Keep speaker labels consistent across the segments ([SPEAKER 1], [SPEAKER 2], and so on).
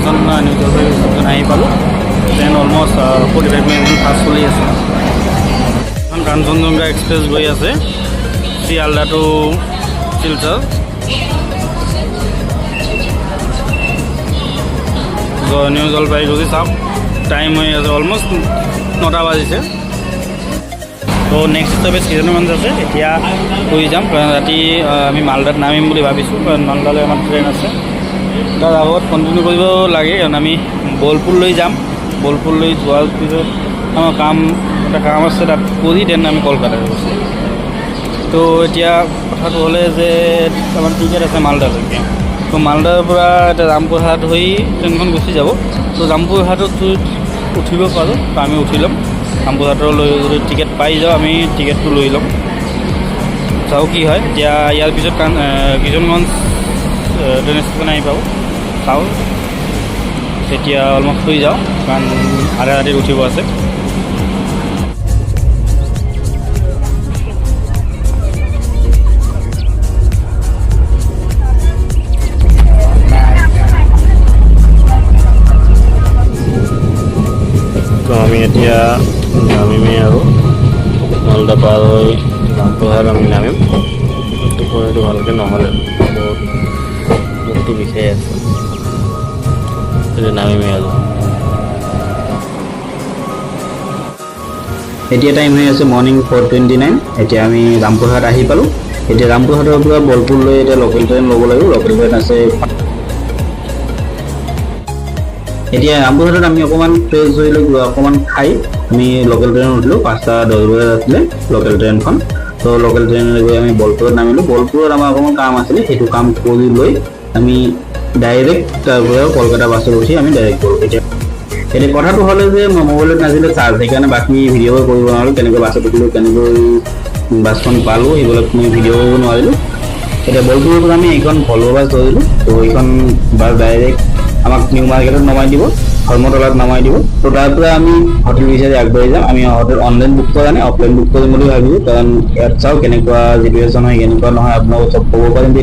[SPEAKER 1] Station new Jalpaiguri station আহি পালোঁ। Then almost 45 minute fast চলি আছে। এখন কাঞ্চনজংঘা এক্সপ্ৰেছ গৈ আছে শিয়ালদা টু শিলচৰ। নিউ জলপাইগুৰি চাওক, টাইম হৈ আছে অলমষ্ট 9টা বাজিছে। তো নেক্সট ষ্টপেজ কিজানগঞ্জ আছে, এতিয়া শুই যাম কাৰণ ৰাতি আমি মালদাত নামিম বুলি ভাবিছোঁ, কাৰণ মালদালৈ আমাৰ ট্ৰেইন আছে। তাৰ আগত কণ্টিনিউ কৰিব লাগে কাৰণ আমি বোলপুৰলৈ যাম। বোলপুৰলৈ যোৱাৰ পিছত আমাৰ এটা কাম আছে, তাত কৰি দেন আমি কলকাতা গৈছোঁ। তো এতিয়া কথাটো হ'লে যে আমাৰ টিকেট আছে মালদালৈকে। তো মালদাৰ পৰা এতিয়া ৰামপুৰহাট হৈ ট্ৰেইনখন গুচি যাব। তো ৰামপুৰহাটত উঠিব পাৰোঁ, তো আমি উঠি ল'ম। ৰামপুৰহাটলৈ যদি টিকেট পাই যাওঁ আমি টিকেটটো লৈ ল'ম। চাওঁ কি হয়। এতিয়া ইয়াৰ পিছত কিজানগঞ্জ ট্ৰেইন ষ্টেচন আহি পাব, চাওঁ। তেতিয়া অলমষ্ট শুই যাওঁ কাৰণ আধা ৰাতিত উঠিব আছে। তো আমি এতিয়া নামিমেই আৰু মালদা পাৰ হৈ ৰামপুৰহাট আমি নামিম। টোপনিটো ভালকৈ নহ'লে বহুত মুখটো বিষাই আছে, এতিয়া নামিমেই আৰু। এতিয়া টাইম হৈ আছে মৰ্ণিং 4:29। এতিয়া আমি ৰামপুৰহাট আহি পালোঁ। এতিয়া ৰামপুৰহাটৰ পৰা বোলপুৰলৈ এতিয়া লোকেল ট্ৰেইন ল'ব লাগিব। লোকেল ট্ৰেইন আছে। এতিয়া ৰামপুৰহাটত আমি অকণমান ফ্ৰেছ হৈ লৈ অকণমান খাই আমি লোকেল ট্ৰেইনত উঠিলোঁ। 5:10 বজাত আছিলে লোকেল ট্ৰেইনখন। তো লোকেল ট্ৰেইনলৈ গৈ আমি বোলপুৰত নামিলোঁ। বোলপুৰত আমাৰ অকণমান কাম আছিলে, সেইটো কাম কৰি লৈ আমি ডাইৰেক্ট তাৰ পৰা কলকাতা বাছত উঠি আমি ডাইৰেক্ট গ'লোঁ। এতিয়া কথাটো হ'লে যে মই মোবাইলত নাছিলে চাৰ্জ, সেইকাৰণে বাকী ভিডিঅ' কৰিব নোৱাৰিলোঁ। কেনেকৈ বাছত উঠিলোঁ, কেনেকৈ বাছখন পালোঁ, সেইবিলাক মই ভিডিঅ' কৰিব নোৱাৰিলোঁ। এতিয়া বোলপুৰৰ পৰা আমি এইখন ভলভ বাছ ধৰিলোঁ। তো এইখন বাছ ডাইৰেক্ট আমাক নিউ মাৰ্কেটত নমাই দিব, ধৰ্মতলাত নমাই দিব। তো তাৰ পৰা আমি হোটেল বিচাৰি আগবাঢ়ি যাম। আমি হোটেল অনলাইন বুক কৰা নাই, অফলাইন বুক কৰিম বুলি ভাবিছোঁ, কাৰণ ইয়াত চাওঁ কেনেকুৱা চিটুৱেশ্যন হয়, কেনেকুৱা নহয় আপোনালোকক চব ক'ব পাৰিম।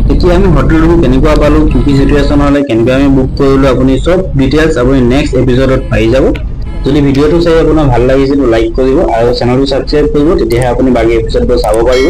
[SPEAKER 1] তেতিয়া আমি হোটেল ৰুম কেনেকুৱা পালোঁ, কি কি চিটুৱেশ্যন হ'লে, কেনেকৈ আমি বুক কৰিলোঁ, আপুনি চব ডিটেইলছ আপুনি নেক্সট এপিছডত পাই যাব। যদি ভিডিঅ'টো চাই আপোনাৰ ভাল লাগিছে তো লাইক কৰিব আৰু চেনেলটো ছাবস্ক্ৰাইব কৰিব, তেতিয়াহে আপুনি বাকী এপিছডটো চাব পাৰিব।